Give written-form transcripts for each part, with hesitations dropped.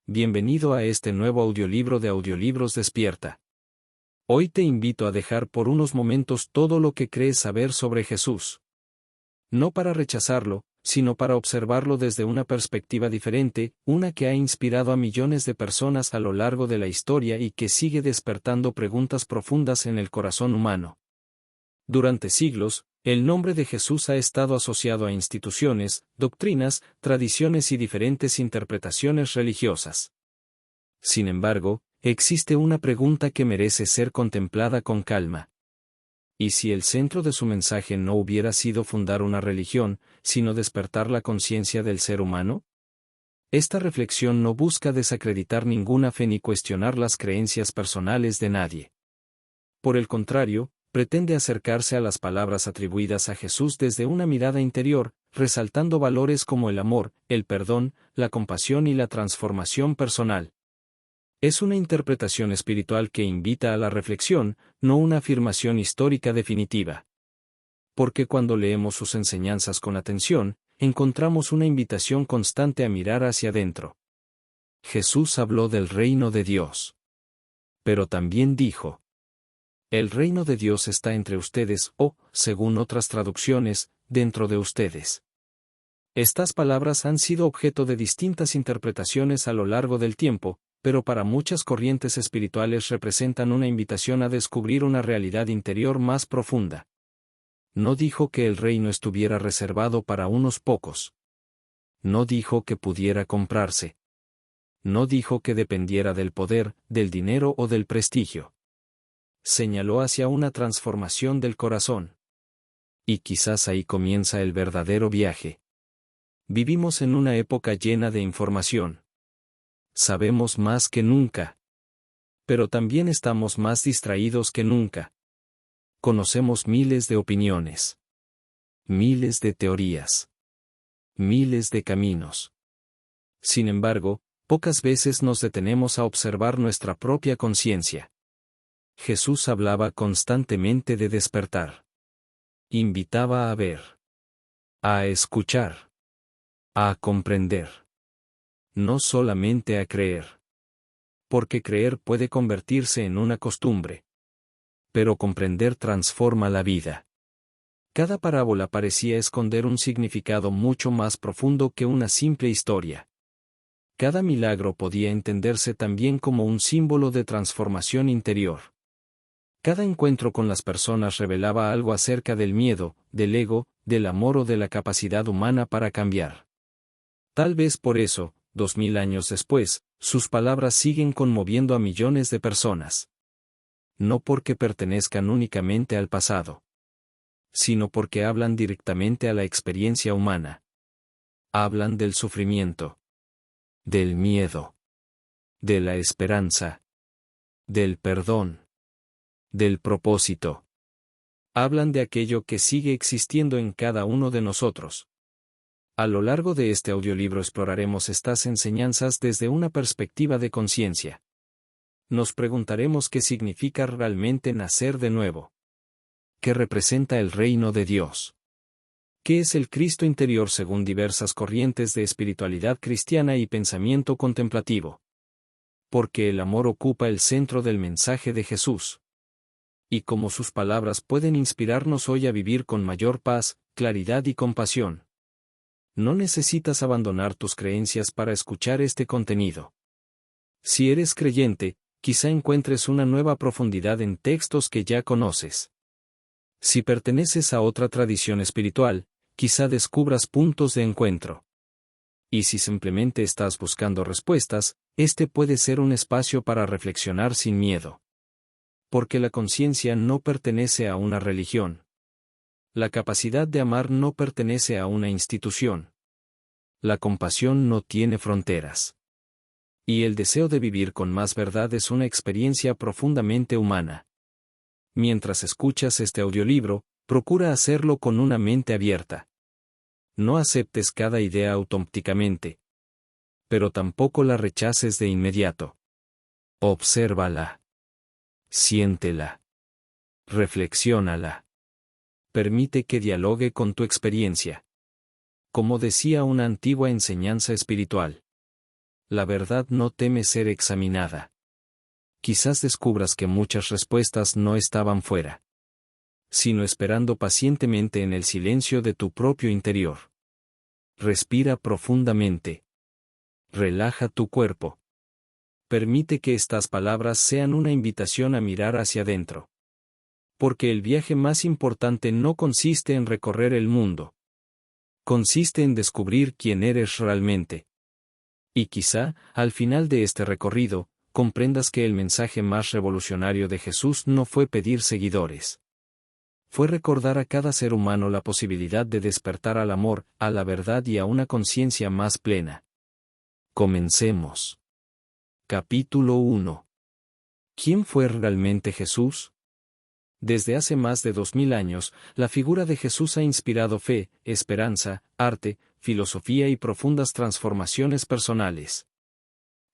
Bienvenido a este nuevo audiolibro de Audiolibros Despierta. Hoy te invito a dejar por unos momentos todo lo que crees saber sobre Jesús. No para rechazarlo, sino para observarlo desde una perspectiva diferente, una que ha inspirado a millones de personas a lo largo de la historia y que sigue despertando preguntas profundas en el corazón humano. Durante siglos, el nombre de Jesús ha estado asociado a instituciones, doctrinas, tradiciones y diferentes interpretaciones religiosas. Sin embargo, existe una pregunta que merece ser contemplada con calma. ¿Y si el centro de su mensaje no hubiera sido fundar una religión, sino despertar la conciencia del ser humano? Esta reflexión no busca desacreditar ninguna fe ni cuestionar las creencias personales de nadie. Por el contrario, pretende acercarse a las palabras atribuidas a Jesús desde una mirada interior, resaltando valores como el amor, el perdón, la compasión y la transformación personal. Es una interpretación espiritual que invita a la reflexión, no una afirmación histórica definitiva. Porque cuando leemos sus enseñanzas con atención, encontramos una invitación constante a mirar hacia adentro. Jesús habló del reino de Dios. Pero también dijo: el reino de Dios está entre ustedes o, según otras traducciones, dentro de ustedes. Estas palabras han sido objeto de distintas interpretaciones a lo largo del tiempo, pero para muchas corrientes espirituales representan una invitación a descubrir una realidad interior más profunda. No dijo que el reino estuviera reservado para unos pocos. No dijo que pudiera comprarse. No dijo que dependiera del poder, del dinero o del prestigio. Señaló hacia una transformación del corazón. Y quizás ahí comienza el verdadero viaje. Vivimos en una época llena de información. Sabemos más que nunca. Pero también estamos más distraídos que nunca. Conocemos miles de opiniones. Miles de teorías. Miles de caminos. Sin embargo, pocas veces nos detenemos a observar nuestra propia conciencia. Jesús hablaba constantemente de despertar. Invitaba a ver. A escuchar. A comprender. No solamente a creer. Porque creer puede convertirse en una costumbre. Pero comprender transforma la vida. Cada parábola parecía esconder un significado mucho más profundo que una simple historia. Cada milagro podía entenderse también como un símbolo de transformación interior. Cada encuentro con las personas revelaba algo acerca del miedo, del ego, del amor o de la capacidad humana para cambiar. Tal vez por eso, 2000 años después, sus palabras siguen conmoviendo a millones de personas. No porque pertenezcan únicamente al pasado, sino porque hablan directamente a la experiencia humana. Hablan del sufrimiento, del miedo, de la esperanza, del perdón, del propósito. Hablan de aquello que sigue existiendo en cada uno de nosotros. A lo largo de este audiolibro exploraremos estas enseñanzas desde una perspectiva de conciencia. Nos preguntaremos qué significa realmente nacer de nuevo. ¿Qué representa el reino de Dios? ¿Qué es el Cristo interior según diversas corrientes de espiritualidad cristiana y pensamiento contemplativo? ¿Por qué el amor ocupa el centro del mensaje de Jesús? Y cómo sus palabras pueden inspirarnos hoy a vivir con mayor paz, claridad y compasión. No necesitas abandonar tus creencias para escuchar este contenido. Si eres creyente, quizá encuentres una nueva profundidad en textos que ya conoces. Si perteneces a otra tradición espiritual, quizá descubras puntos de encuentro. Y si simplemente estás buscando respuestas, este puede ser un espacio para reflexionar sin miedo. Porque la conciencia no pertenece a una religión. La capacidad de amar no pertenece a una institución. La compasión no tiene fronteras. Y el deseo de vivir con más verdad es una experiencia profundamente humana. Mientras escuchas este audiolibro, procura hacerlo con una mente abierta. No aceptes cada idea automáticamente. Pero tampoco la rechaces de inmediato. Obsérvala. Siéntela. Reflexiónala. Permite que dialogue con tu experiencia. Como decía una antigua enseñanza espiritual: La verdad no teme ser examinada. Quizás descubras que muchas respuestas no estaban fuera, sino esperando pacientemente en el silencio de tu propio interior. Respira profundamente. Relaja tu cuerpo. Permite que estas palabras sean una invitación a mirar hacia adentro. Porque el viaje más importante no consiste en recorrer el mundo. Consiste en descubrir quién eres realmente. Y quizá, al final de este recorrido, comprendas que el mensaje más revolucionario de Jesús no fue pedir seguidores. Fue recordar a cada ser humano la posibilidad de despertar al amor, a la verdad y a una conciencia más plena. Comencemos. Capítulo 1. ¿Quién fue realmente Jesús? Desde hace más de 2000 años, la figura de Jesús ha inspirado fe, esperanza, arte, filosofía y profundas transformaciones personales.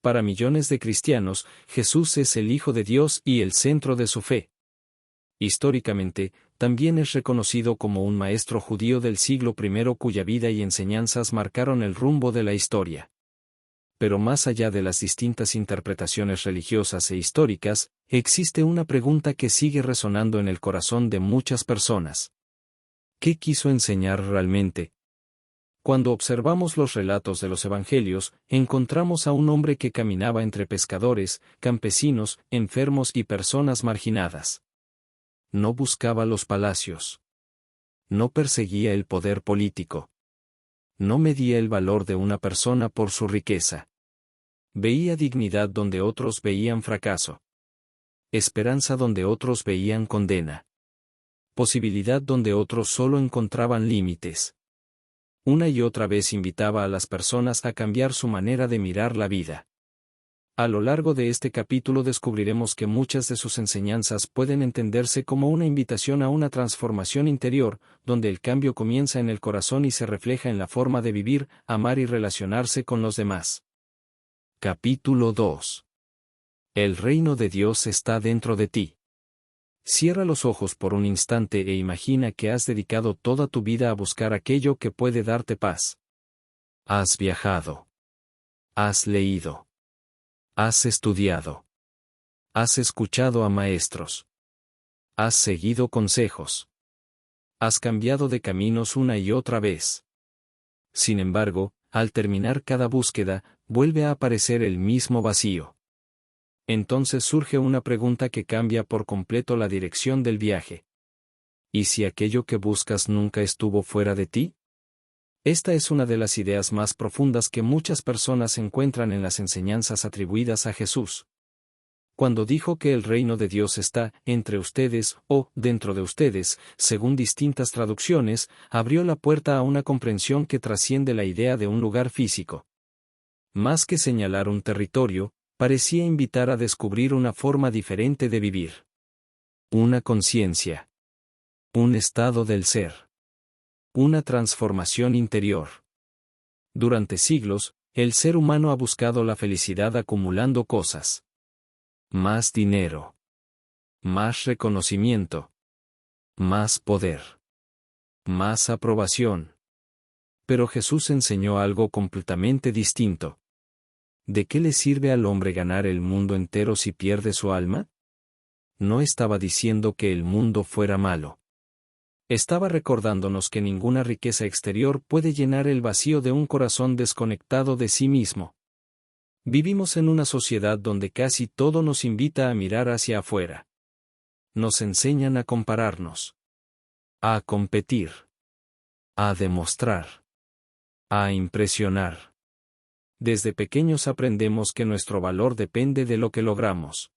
Para millones de cristianos, Jesús es el Hijo de Dios y el centro de su fe. Históricamente, también es reconocido como un maestro judío del siglo I cuya vida y enseñanzas marcaron el rumbo de la historia. Pero más allá de las distintas interpretaciones religiosas e históricas, existe una pregunta que sigue resonando en el corazón de muchas personas. ¿Qué quiso enseñar realmente? Cuando observamos los relatos de los evangelios, encontramos a un hombre que caminaba entre pescadores, campesinos, enfermos y personas marginadas. No buscaba los palacios. No perseguía el poder político. No medía el valor de una persona por su riqueza. Veía dignidad donde otros veían fracaso. Esperanza donde otros veían condena. Posibilidad donde otros solo encontraban límites. Una y otra vez invitaba a las personas a cambiar su manera de mirar la vida. A lo largo de este capítulo descubriremos que muchas de sus enseñanzas pueden entenderse como una invitación a una transformación interior, donde el cambio comienza en el corazón y se refleja en la forma de vivir, amar y relacionarse con los demás. Capítulo 2. El reino de Dios está dentro de ti. Cierra los ojos por un instante e imagina que has dedicado toda tu vida a buscar aquello que puede darte paz. Has viajado. Has leído. Has estudiado. Has escuchado a maestros. Has seguido consejos. Has cambiado de caminos una y otra vez. Sin embargo, al terminar cada búsqueda, vuelve a aparecer el mismo vacío. Entonces surge una pregunta que cambia por completo la dirección del viaje. ¿Y si aquello que buscas nunca estuvo fuera de ti? Esta es una de las ideas más profundas que muchas personas encuentran en las enseñanzas atribuidas a Jesús. Cuando dijo que el reino de Dios está entre ustedes o dentro de ustedes, según distintas traducciones, abrió la puerta a una comprensión que trasciende la idea de un lugar físico. Más que señalar un territorio, parecía invitar a descubrir una forma diferente de vivir. Una conciencia. Un estado del ser. Una transformación interior. Durante siglos, el ser humano ha buscado la felicidad acumulando cosas. Más dinero. Más reconocimiento. Más poder. Más aprobación. Pero Jesús enseñó algo completamente distinto. ¿De qué le sirve al hombre ganar el mundo entero si pierde su alma? No estaba diciendo que el mundo fuera malo. Estaba recordándonos que ninguna riqueza exterior puede llenar el vacío de un corazón desconectado de sí mismo. Vivimos en una sociedad donde casi todo nos invita a mirar hacia afuera. Nos enseñan a compararnos. A competir. A demostrar. A impresionar. Desde pequeños aprendemos que nuestro valor depende de lo que logramos.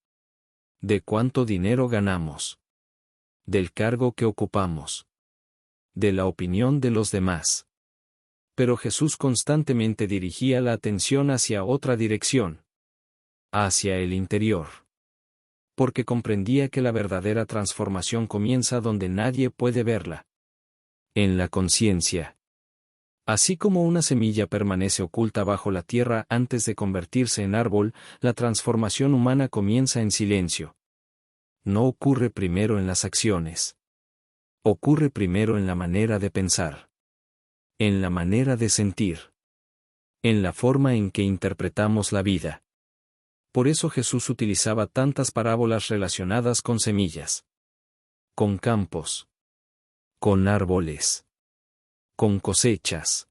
De cuánto dinero ganamos. Del cargo que ocupamos. De la opinión de los demás. Pero Jesús constantemente dirigía la atención hacia otra dirección. Hacia el interior. Porque comprendía que la verdadera transformación comienza donde nadie puede verla. En la conciencia. Así como una semilla permanece oculta bajo la tierra antes de convertirse en árbol, la transformación humana comienza en silencio. No ocurre primero en las acciones. Ocurre primero en la manera de pensar. En la manera de sentir. en la forma en que interpretamos la vida. Por eso Jesús utilizaba tantas parábolas relacionadas con semillas, con campos, con árboles, con cosechas.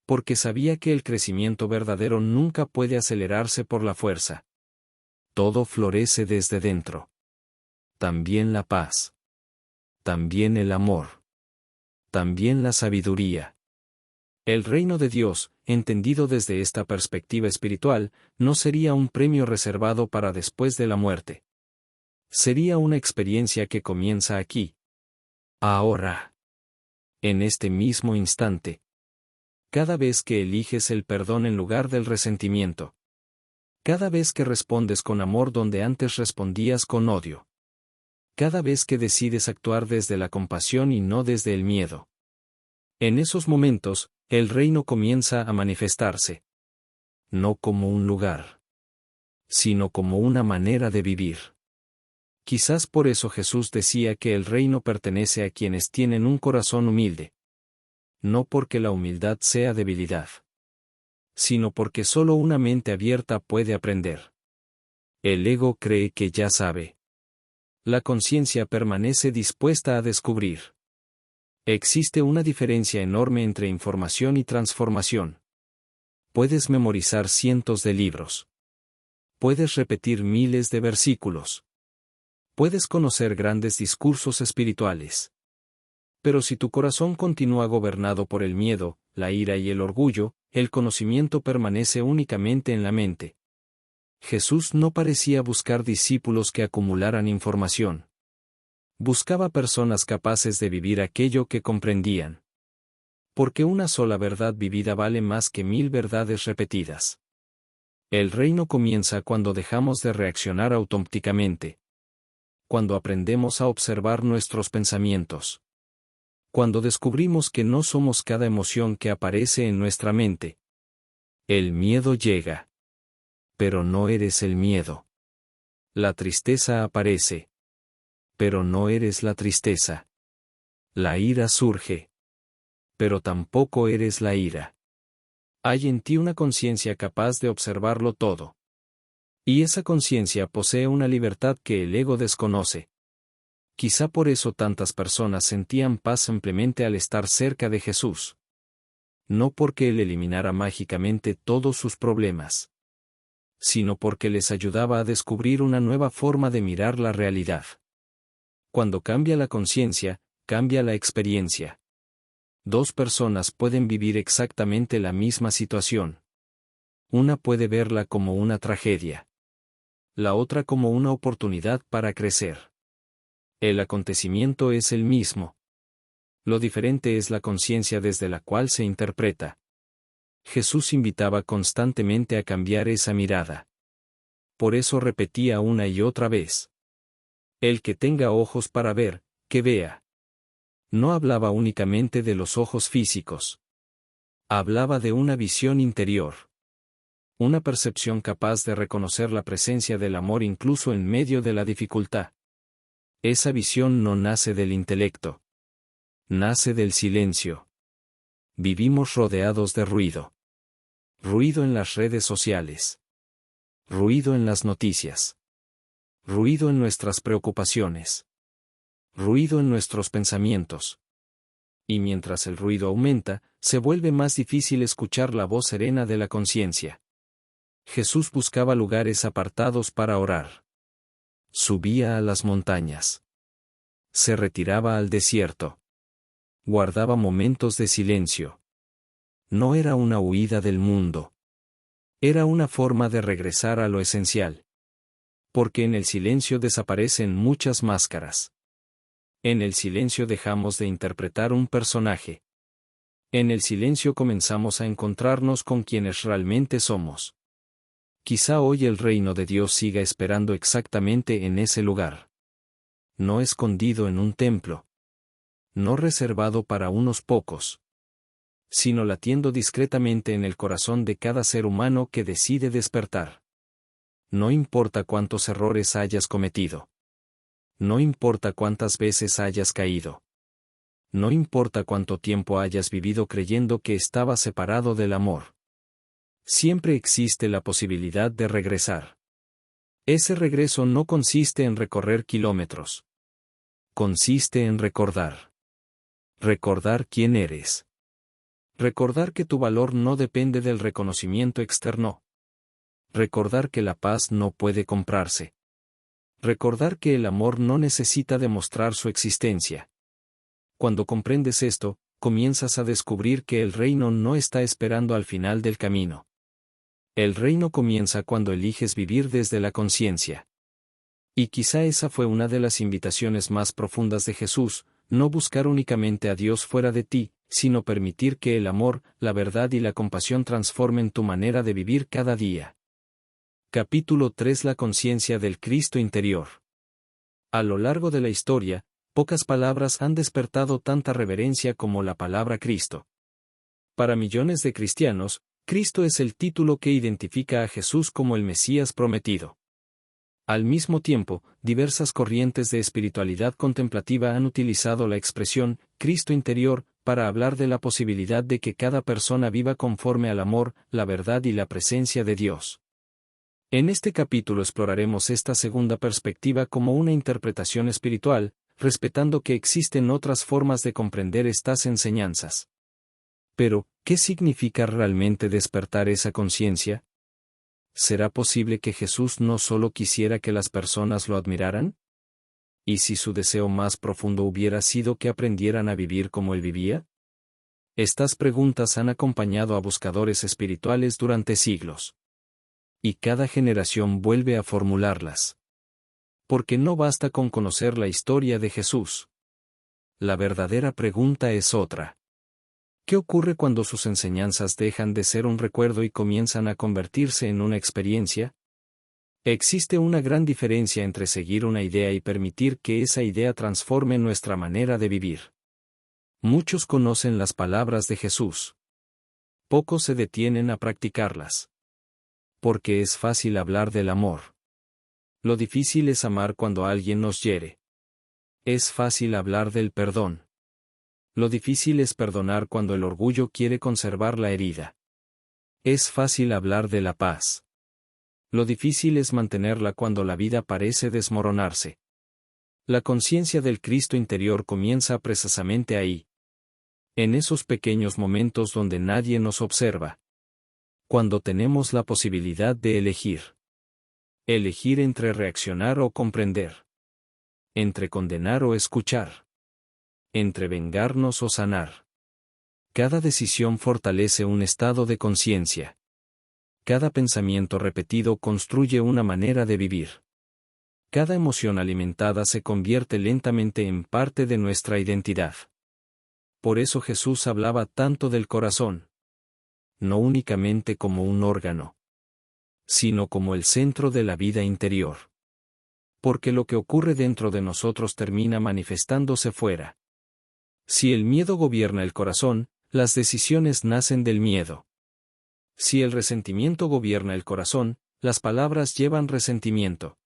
Porque sabía que el crecimiento verdadero nunca puede acelerarse por la fuerza. Todo florece desde dentro. También la paz. También el amor. También la sabiduría. El reino de Dios, entendido desde esta perspectiva espiritual, no sería un premio reservado para después de la muerte. Sería una experiencia que comienza aquí. Ahora. En este mismo instante. Cada vez que eliges el perdón en lugar del resentimiento. Cada vez que respondes con amor donde antes respondías con odio. Cada vez que decides actuar desde la compasión y no desde el miedo. En esos momentos, el reino comienza a manifestarse. No como un lugar, sino como una manera de vivir. Quizás por eso Jesús decía que el reino pertenece a quienes tienen un corazón humilde. No porque la humildad sea debilidad, sino porque solo una mente abierta puede aprender. El ego cree que ya sabe. La conciencia permanece dispuesta a descubrir. Existe una diferencia enorme entre información y transformación. Puedes memorizar cientos de libros. Puedes repetir miles de versículos. Puedes conocer grandes discursos espirituales. Pero si tu corazón continúa gobernado por el miedo, la ira y el orgullo, el conocimiento permanece únicamente en la mente. Jesús no parecía buscar discípulos que acumularan información. Buscaba personas capaces de vivir aquello que comprendían. Porque una sola verdad vivida vale más que 1000 verdades repetidas. El reino comienza cuando dejamos de reaccionar automáticamente. Cuando aprendemos a observar nuestros pensamientos. Cuando descubrimos que no somos cada emoción que aparece en nuestra mente. El miedo llega. Pero no eres el miedo. La tristeza aparece. Pero no eres la tristeza. La ira surge. Pero tampoco eres la ira. Hay en ti una conciencia capaz de observarlo todo. Y esa conciencia posee una libertad que el ego desconoce. Quizá por eso tantas personas sentían paz simplemente al estar cerca de Jesús. No porque Él eliminara mágicamente todos sus problemas, sino porque les ayudaba a descubrir una nueva forma de mirar la realidad. Cuando cambia la conciencia, cambia la experiencia. Dos personas pueden vivir exactamente la misma situación. Una puede verla como una tragedia. La otra como una oportunidad para crecer. El acontecimiento es el mismo. Lo diferente es la conciencia desde la cual se interpreta. Jesús invitaba constantemente a cambiar esa mirada. Por eso repetía una y otra vez. El que tenga ojos para ver, que vea. No hablaba únicamente de los ojos físicos. Hablaba de una visión interior. Una percepción capaz de reconocer la presencia del amor incluso en medio de la dificultad. Esa visión no nace del intelecto. Nace del silencio. Vivimos rodeados de ruido. Ruido en las redes sociales. Ruido en las noticias. Ruido en nuestras preocupaciones. Ruido en nuestros pensamientos. Y mientras el ruido aumenta, se vuelve más difícil escuchar la voz serena de la conciencia. Jesús buscaba lugares apartados para orar. Subía a las montañas. Se retiraba al desierto. Guardaba momentos de silencio. No era una huida del mundo. Era una forma de regresar a lo esencial. Porque en el silencio desaparecen muchas máscaras. En el silencio dejamos de interpretar un personaje. En el silencio comenzamos a encontrarnos con quienes realmente somos. Quizá hoy el reino de Dios siga esperando exactamente en ese lugar. No escondido en un templo. No reservado para unos pocos. Sino latiendo discretamente en el corazón de cada ser humano que decide despertar. No importa cuántos errores hayas cometido. No importa cuántas veces hayas caído. No importa cuánto tiempo hayas vivido creyendo que estabas separado del amor. siempre existe la posibilidad de regresar. Ese regreso no consiste en recorrer kilómetros. Consiste en recordar. Recordar quién eres. Recordar que tu valor no depende del reconocimiento externo. Recordar que la paz no puede comprarse. Recordar que el amor no necesita demostrar su existencia. Cuando comprendes esto, comienzas a descubrir que el reino no está esperando al final del camino. El reino comienza cuando eliges vivir desde la conciencia. Y quizá esa fue una de las invitaciones más profundas de Jesús, no buscar únicamente a Dios fuera de ti, sino permitir que el amor, la verdad y la compasión transformen tu manera de vivir cada día. Capítulo 3. La conciencia del Cristo interior. A lo largo de la historia, pocas palabras han despertado tanta reverencia como la palabra Cristo. Para millones de cristianos, Cristo es el título que identifica a Jesús como el Mesías prometido. Al mismo tiempo, diversas corrientes de espiritualidad contemplativa han utilizado la expresión Cristo interior para hablar de la posibilidad de que cada persona viva conforme al amor, la verdad y la presencia de Dios. En este capítulo exploraremos esta segunda perspectiva como una interpretación espiritual, respetando que existen otras formas de comprender estas enseñanzas. Pero, ¿qué significa realmente despertar esa conciencia? ¿Será posible que Jesús no solo quisiera que las personas lo admiraran? ¿Y si su deseo más profundo hubiera sido que aprendieran a vivir como él vivía? Estas preguntas han acompañado a buscadores espirituales durante siglos. Y cada generación vuelve a formularlas. Porque no basta con conocer la historia de Jesús. La verdadera pregunta es otra. ¿Qué ocurre cuando sus enseñanzas dejan de ser un recuerdo y comienzan a convertirse en una experiencia? Existe una gran diferencia entre seguir una idea y permitir que esa idea transforme nuestra manera de vivir. Muchos conocen las palabras de Jesús. Pocos se detienen a practicarlas. Porque es fácil hablar del amor. Lo difícil es amar cuando alguien nos hiere. Es fácil hablar del perdón. Lo difícil es perdonar cuando el orgullo quiere conservar la herida. Es fácil hablar de la paz. Lo difícil es mantenerla cuando la vida parece desmoronarse. La conciencia del Cristo interior comienza precisamente ahí. En esos pequeños momentos donde nadie nos observa. Cuando tenemos la posibilidad de elegir. Elegir entre reaccionar o comprender. Entre condenar o escuchar. Entre vengarnos o sanar. Cada decisión fortalece un estado de conciencia. Cada pensamiento repetido construye una manera de vivir. Cada emoción alimentada se convierte lentamente en parte de nuestra identidad. Por eso Jesús hablaba tanto del corazón. No únicamente como un órgano, sino como el centro de la vida interior. Porque lo que ocurre dentro de nosotros termina manifestándose fuera. Si el miedo gobierna el corazón, las decisiones nacen del miedo. Si el resentimiento gobierna el corazón, las palabras llevan resentimiento.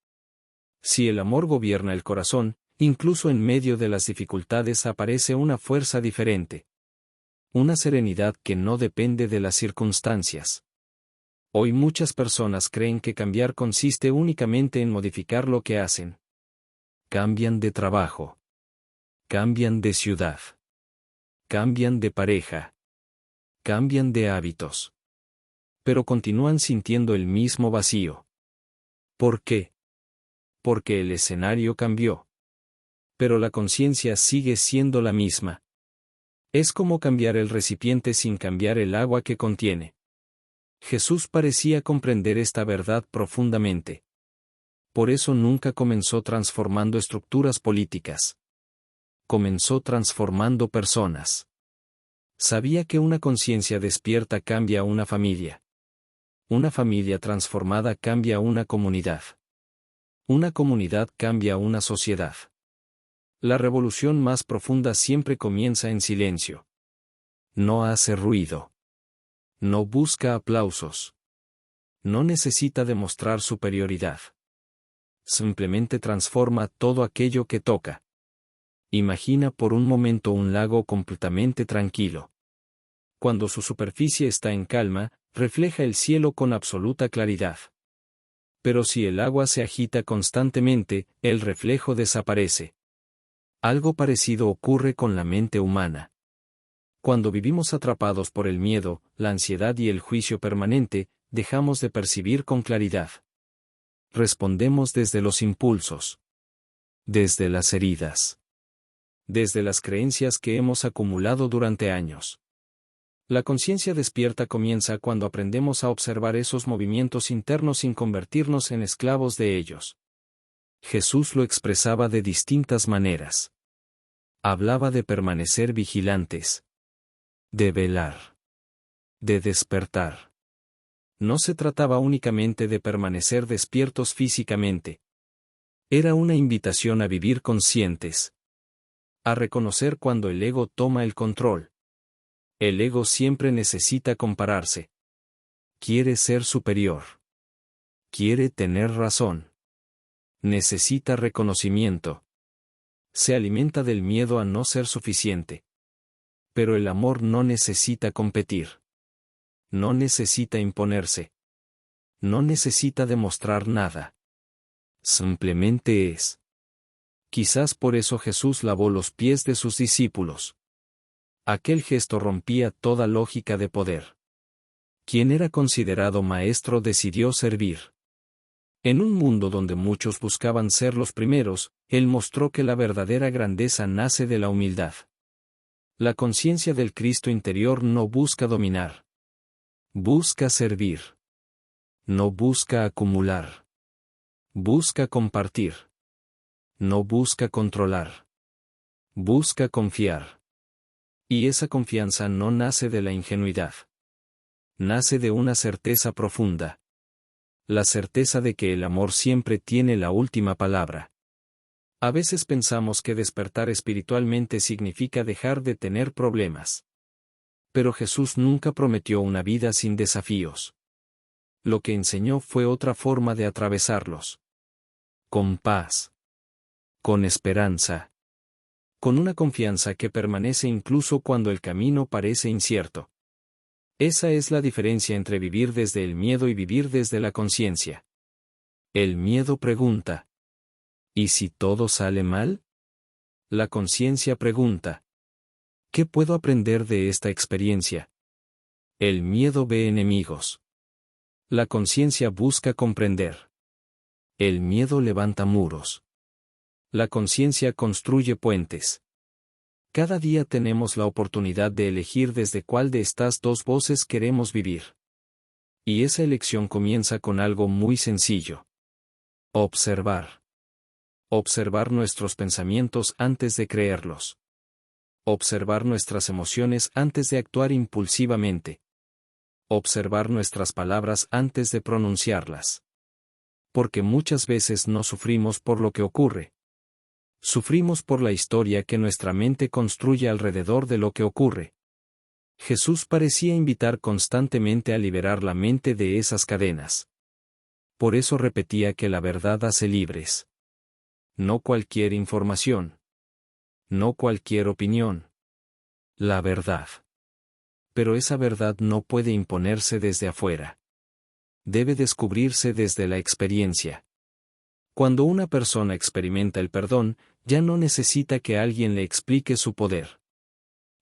Si el amor gobierna el corazón, incluso en medio de las dificultades aparece una fuerza diferente. Una serenidad que no depende de las circunstancias. Hoy muchas personas creen que cambiar consiste únicamente en modificar lo que hacen. Cambian de trabajo. Cambian de ciudad. Cambian de pareja. Cambian de hábitos. Pero continúan sintiendo el mismo vacío. ¿Por qué? Porque el escenario cambió. Pero la conciencia sigue siendo la misma. Es como cambiar el recipiente sin cambiar el agua que contiene. Jesús parecía comprender esta verdad profundamente. Por eso nunca comenzó transformando estructuras políticas. Comenzó transformando personas. Sabía que una conciencia despierta cambia una familia. Una familia transformada cambia una comunidad. Una comunidad cambia una sociedad. La revolución más profunda siempre comienza en silencio. No hace ruido. No busca aplausos. No necesita demostrar superioridad. Simplemente transforma todo aquello que toca. Imagina por un momento un lago completamente tranquilo. Cuando su superficie está en calma, refleja el cielo con absoluta claridad. Pero si el agua se agita constantemente, el reflejo desaparece. Algo parecido ocurre con la mente humana. Cuando vivimos atrapados por el miedo, la ansiedad y el juicio permanente, dejamos de percibir con claridad. Respondemos desde los impulsos, desde las heridas, desde las creencias que hemos acumulado durante años. La conciencia despierta comienza cuando aprendemos a observar esos movimientos internos sin convertirnos en esclavos de ellos. Jesús lo expresaba de distintas maneras. Hablaba de permanecer vigilantes, de velar, de despertar. No se trataba únicamente de permanecer despiertos físicamente. Era una invitación a vivir conscientes, a reconocer cuando el ego toma el control. El ego siempre necesita compararse. Quiere ser superior. Quiere tener razón. Necesita reconocimiento. Se alimenta del miedo a no ser suficiente. Pero el amor no necesita competir. No necesita imponerse. No necesita demostrar nada. Simplemente es. Quizás por eso Jesús lavó los pies de sus discípulos. Aquel gesto rompía toda lógica de poder. Quien era considerado maestro decidió servir. En un mundo donde muchos buscaban ser los primeros, él mostró que la verdadera grandeza nace de la humildad. La conciencia del Cristo interior no busca dominar. Busca servir. No busca acumular. Busca compartir. No busca controlar. Busca confiar. Y esa confianza no nace de la ingenuidad. Nace de una certeza profunda. La certeza de que el amor siempre tiene la última palabra. A veces pensamos que despertar espiritualmente significa dejar de tener problemas. Pero Jesús nunca prometió una vida sin desafíos. Lo que enseñó fue otra forma de atravesarlos. Con paz. Con esperanza. Con una confianza que permanece incluso cuando el camino parece incierto. Esa es la diferencia entre vivir desde el miedo y vivir desde la conciencia. El miedo pregunta: ¿y si todo sale mal? La conciencia pregunta: ¿qué puedo aprender de esta experiencia? El miedo ve enemigos. La conciencia busca comprender. El miedo levanta muros. La conciencia construye puentes. Cada día tenemos la oportunidad de elegir desde cuál de estas dos voces queremos vivir. Y esa elección comienza con algo muy sencillo. Observar. Observar nuestros pensamientos antes de creerlos. Observar nuestras emociones antes de actuar impulsivamente. Observar nuestras palabras antes de pronunciarlas. Porque muchas veces no sufrimos por lo que ocurre. Sufrimos por la historia que nuestra mente construye alrededor de lo que ocurre. Jesús parecía invitar constantemente a liberar la mente de esas cadenas. Por eso repetía que la verdad hace libres. No cualquier información. No cualquier opinión. La verdad. Pero esa verdad no puede imponerse desde afuera. Debe descubrirse desde la experiencia. Cuando una persona experimenta el perdón, ya no necesita que alguien le explique su poder.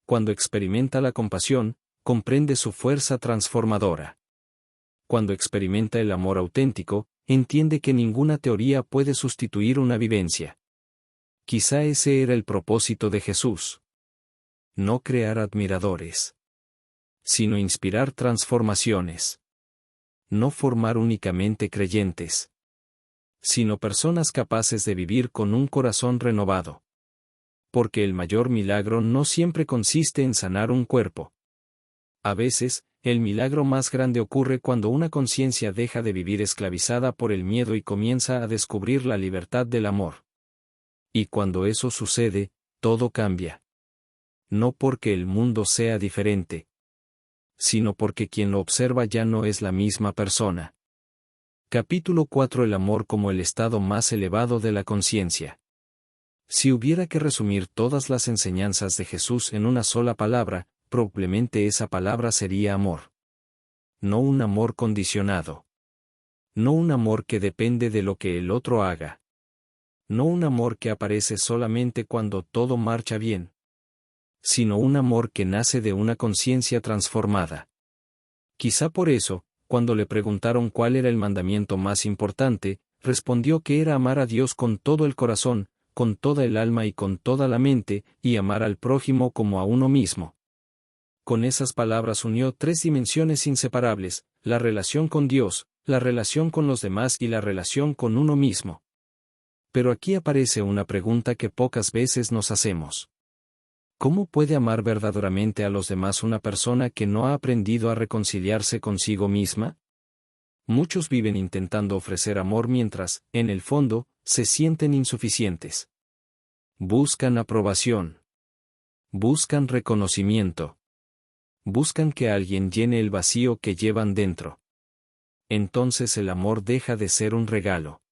Cuando experimenta la compasión, comprende su fuerza transformadora. Cuando experimenta el amor auténtico, entiende que ninguna teoría puede sustituir una vivencia. Quizá ese era el propósito de Jesús. No crear admiradores, sino inspirar transformaciones. No formar únicamente creyentes, sino personas capaces de vivir con un corazón renovado. Porque el mayor milagro no siempre consiste en sanar un cuerpo. A veces, el milagro más grande ocurre cuando una conciencia deja de vivir esclavizada por el miedo y comienza a descubrir la libertad del amor. Y cuando eso sucede, todo cambia. No porque el mundo sea diferente, sino porque quien lo observa ya no es la misma persona. Capítulo 4: El amor como el estado más elevado de la conciencia. Si hubiera que resumir todas las enseñanzas de Jesús en una sola palabra, probablemente esa palabra sería amor. No un amor condicionado. No un amor que depende de lo que el otro haga. No un amor que aparece solamente cuando todo marcha bien. Sino un amor que nace de una conciencia transformada. Quizá por eso, cuando le preguntaron cuál era el mandamiento más importante, respondió que era amar a Dios con todo el corazón, con toda el alma y con toda la mente, y amar al prójimo como a uno mismo. Con esas palabras unió tres dimensiones inseparables: la relación con Dios, la relación con los demás y la relación con uno mismo. Pero aquí aparece una pregunta que pocas veces nos hacemos. ¿Cómo puede amar verdaderamente a los demás una persona que no ha aprendido a reconciliarse consigo misma? Muchos viven intentando ofrecer amor mientras, en el fondo, se sienten insuficientes. Buscan aprobación. Buscan reconocimiento. Buscan que alguien llene el vacío que llevan dentro. Entonces el amor deja de ser un regalo.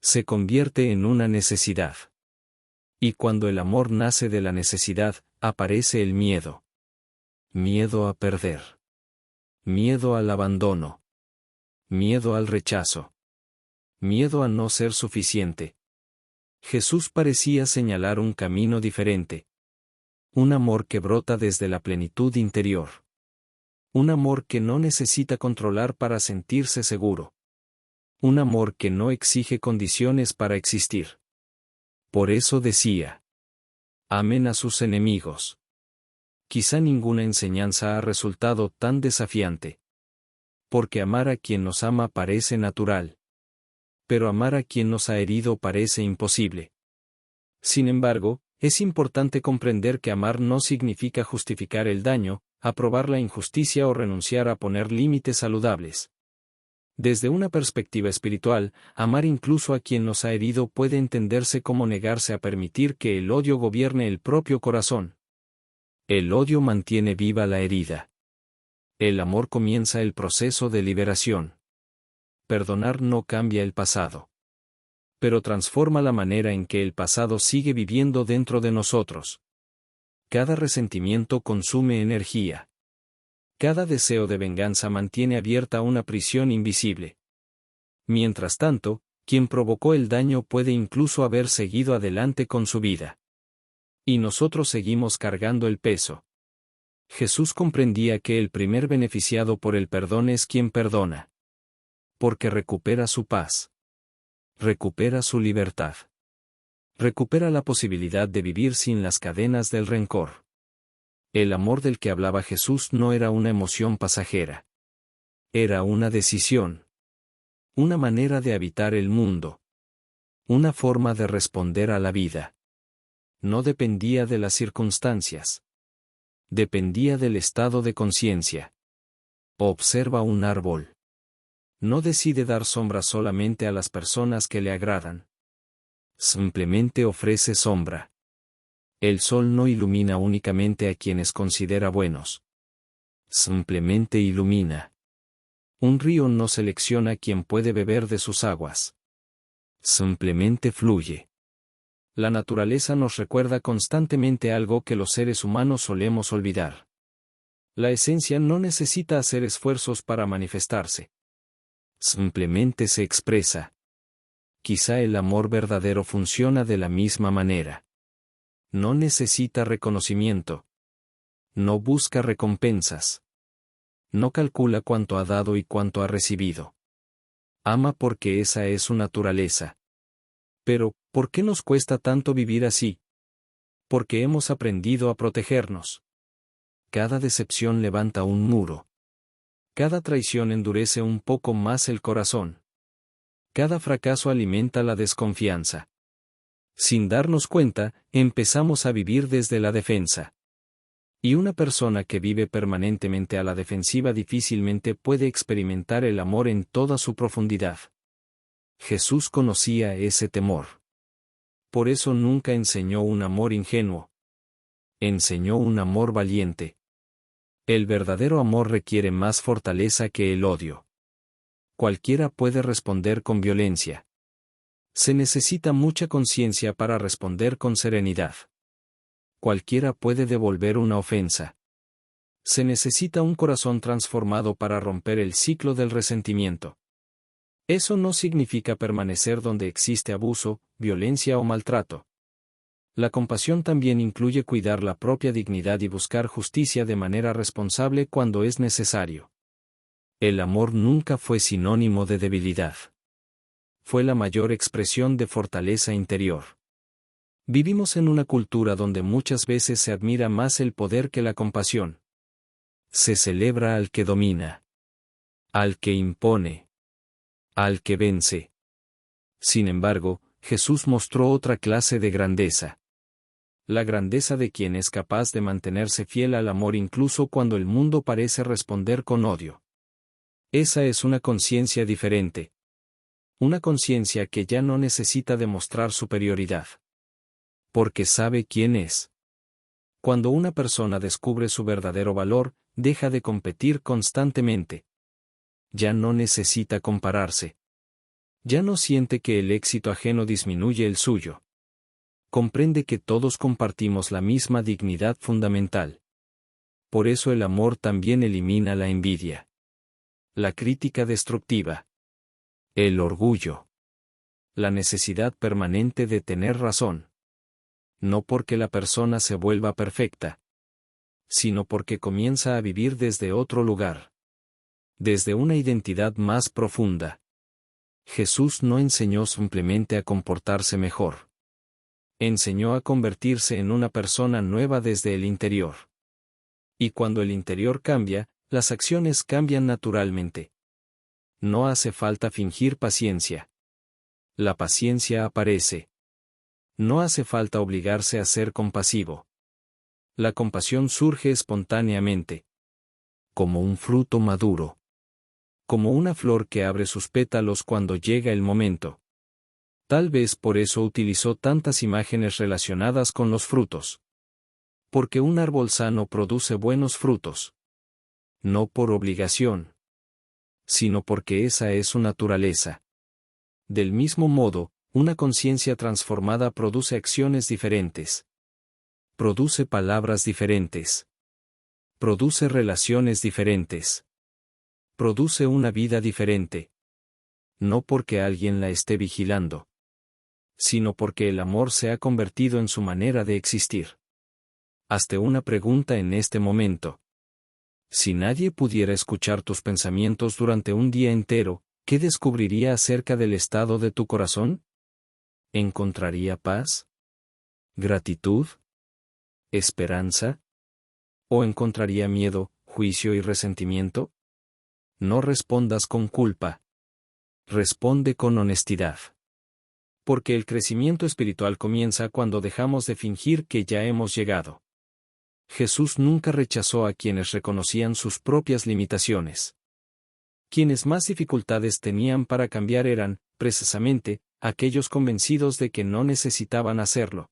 Se convierte en una necesidad. Y cuando el amor nace de la necesidad, aparece el miedo. Miedo a perder. Miedo al abandono. Miedo al rechazo. Miedo a no ser suficiente. Jesús parecía señalar un camino diferente. Un amor que brota desde la plenitud interior. Un amor que no necesita controlar para sentirse seguro. Un amor que no exige condiciones para existir. Por eso decía: amen a sus enemigos. Quizá ninguna enseñanza ha resultado tan desafiante. Porque amar a quien nos ama parece natural. Pero amar a quien nos ha herido parece imposible. Sin embargo, es importante comprender que amar no significa justificar el daño, aprobar la injusticia o renunciar a poner límites saludables. Desde una perspectiva espiritual, amar incluso a quien nos ha herido puede entenderse como negarse a permitir que el odio gobierne el propio corazón. El odio mantiene viva la herida. El amor comienza el proceso de liberación. Perdonar no cambia el pasado. Pero transforma la manera en que el pasado sigue viviendo dentro de nosotros. Cada resentimiento consume energía. Cada deseo de venganza mantiene abierta una prisión invisible. Mientras tanto, quien provocó el daño puede incluso haber seguido adelante con su vida. Y nosotros seguimos cargando el peso. Jesús comprendía que el primer beneficiado por el perdón es quien perdona. Porque recupera su paz. Recupera su libertad. Recupera la posibilidad de vivir sin las cadenas del rencor. El amor del que hablaba Jesús no era una emoción pasajera. Era una decisión. Una manera de habitar el mundo. Una forma de responder a la vida. No dependía de las circunstancias. Dependía del estado de conciencia. Observa un árbol. No decide dar sombra solamente a las personas que le agradan. Simplemente ofrece sombra. El sol no ilumina únicamente a quienes considera buenos. Simplemente ilumina. Un río no selecciona quien puede beber de sus aguas. Simplemente fluye. La naturaleza nos recuerda constantemente algo que los seres humanos solemos olvidar. La esencia no necesita hacer esfuerzos para manifestarse. Simplemente se expresa. Quizá el amor verdadero funciona de la misma manera. No necesita reconocimiento. No busca recompensas. No calcula cuánto ha dado y cuánto ha recibido. Ama porque esa es su naturaleza. Pero, ¿por qué nos cuesta tanto vivir así? Porque hemos aprendido a protegernos. Cada decepción levanta un muro. Cada traición endurece un poco más el corazón. Cada fracaso alimenta la desconfianza. Sin darnos cuenta, empezamos a vivir desde la defensa. Y una persona que vive permanentemente a la defensiva difícilmente puede experimentar el amor en toda su profundidad. Jesús conocía ese temor. Por eso nunca enseñó un amor ingenuo. Enseñó un amor valiente. El verdadero amor requiere más fortaleza que el odio. Cualquiera puede responder con violencia. Se necesita mucha conciencia para responder con serenidad. Cualquiera puede devolver una ofensa. Se necesita un corazón transformado para romper el ciclo del resentimiento. Eso no significa permanecer donde existe abuso, violencia o maltrato. La compasión también incluye cuidar la propia dignidad y buscar justicia de manera responsable cuando es necesario. El amor nunca fue sinónimo de debilidad. Fue la mayor expresión de fortaleza interior. Vivimos en una cultura donde muchas veces se admira más el poder que la compasión. Se celebra al que domina, al que impone, al que vence. Sin embargo, Jesús mostró otra clase de grandeza. La grandeza de quien es capaz de mantenerse fiel al amor incluso cuando el mundo parece responder con odio. Esa es una conciencia diferente. Una conciencia que ya no necesita demostrar superioridad. Porque sabe quién es. Cuando una persona descubre su verdadero valor, deja de competir constantemente. Ya no necesita compararse. Ya no siente que el éxito ajeno disminuye el suyo. Comprende que todos compartimos la misma dignidad fundamental. Por eso el amor también elimina la envidia, la crítica destructiva, el orgullo, la necesidad permanente de tener razón. No porque la persona se vuelva perfecta, sino porque comienza a vivir desde otro lugar, desde una identidad más profunda. Jesús no enseñó simplemente a comportarse mejor. Enseñó a convertirse en una persona nueva desde el interior. Y cuando el interior cambia, las acciones cambian naturalmente. No hace falta fingir paciencia. La paciencia aparece. No hace falta obligarse a ser compasivo. La compasión surge espontáneamente. Como un fruto maduro. Como una flor que abre sus pétalos cuando llega el momento. Tal vez por eso utilizó tantas imágenes relacionadas con los frutos. Porque un árbol sano produce buenos frutos. No por obligación, sino porque esa es su naturaleza. Del mismo modo, una conciencia transformada produce acciones diferentes. Produce palabras diferentes. Produce relaciones diferentes. Produce una vida diferente. No porque alguien la esté vigilando, sino porque el amor se ha convertido en su manera de existir. Hazte una pregunta en este momento. Si nadie pudiera escuchar tus pensamientos durante un día entero, ¿qué descubriría acerca del estado de tu corazón? ¿Encontraría paz? ¿Gratitud? ¿Esperanza? ¿O encontraría miedo, juicio y resentimiento? No respondas con culpa. Responde con honestidad. Porque el crecimiento espiritual comienza cuando dejamos de fingir que ya hemos llegado. Jesús nunca rechazó a quienes reconocían sus propias limitaciones. Quienes más dificultades tenían para cambiar eran, precisamente, aquellos convencidos de que no necesitaban hacerlo.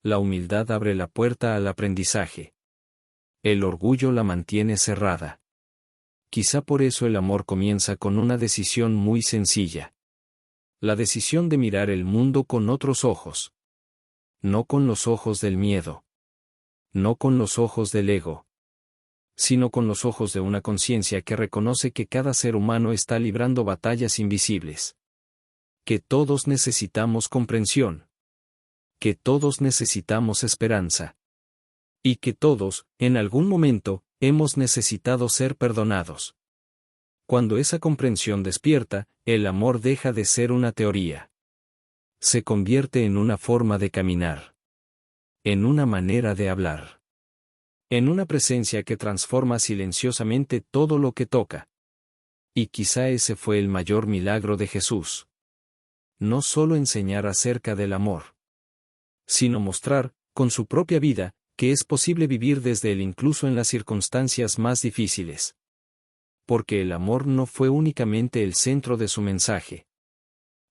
La humildad abre la puerta al aprendizaje. El orgullo la mantiene cerrada. Quizá por eso el amor comienza con una decisión muy sencilla. La decisión de mirar el mundo con otros ojos. No con los ojos del miedo. No con los ojos del ego. Sino con los ojos de una conciencia que reconoce que cada ser humano está librando batallas invisibles. Que todos necesitamos comprensión. Que todos necesitamos esperanza. Y que todos, en algún momento, hemos necesitado ser perdonados. Cuando esa comprensión despierta, el amor deja de ser una teoría. Se convierte en una forma de caminar. En una manera de hablar. En una presencia que transforma silenciosamente todo lo que toca. Y quizá ese fue el mayor milagro de Jesús. No solo enseñar acerca del amor, sino mostrar, con su propia vida, que es posible vivir desde él incluso en las circunstancias más difíciles. Porque el amor no fue únicamente el centro de su mensaje.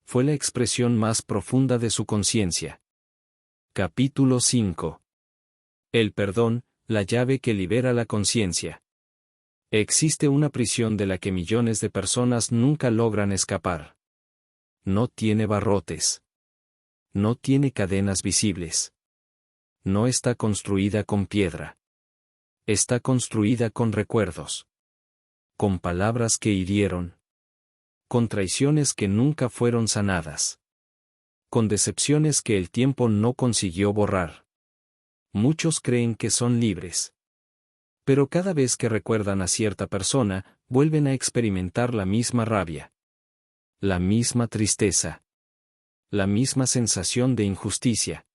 Fue la expresión más profunda de su conciencia. Capítulo 5. El perdón, la llave que libera la conciencia. Existe una prisión de la que millones de personas nunca logran escapar. No tiene barrotes. No tiene cadenas visibles. No está construida con piedra. Está construida con recuerdos, con palabras que hirieron, con traiciones que nunca fueron sanadas, con decepciones que el tiempo no consiguió borrar. Muchos creen que son libres. Pero cada vez que recuerdan a cierta persona, vuelven a experimentar la misma rabia, la misma tristeza, la misma sensación de injusticia.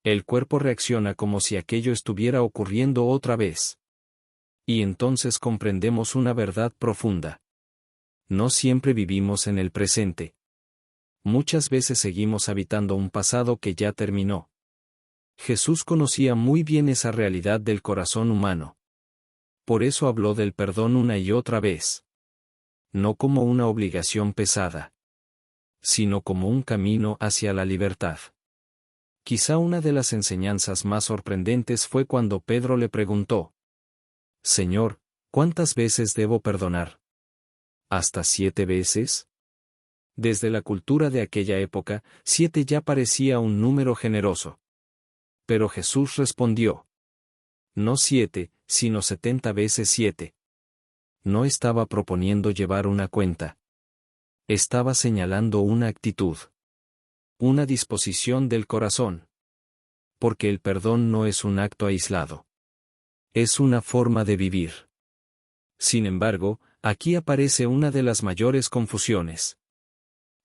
El cuerpo reacciona como si aquello estuviera ocurriendo otra vez. Y entonces comprendemos una verdad profunda. No siempre vivimos en el presente. Muchas veces seguimos habitando un pasado que ya terminó. Jesús conocía muy bien esa realidad del corazón humano. Por eso habló del perdón una y otra vez. No como una obligación pesada, sino como un camino hacia la libertad. Quizá una de las enseñanzas más sorprendentes fue cuando Pedro le preguntó: Señor, ¿cuántas veces debo perdonar? ¿Hasta 7 veces? Desde la cultura de aquella época, 7 ya parecía un número generoso. Pero Jesús respondió: no 7, sino 70 veces 7. No estaba proponiendo llevar una cuenta. Estaba señalando una actitud. Una disposición del corazón. Porque el perdón no es un acto aislado. Es una forma de vivir. Sin embargo, aquí aparece una de las mayores confusiones.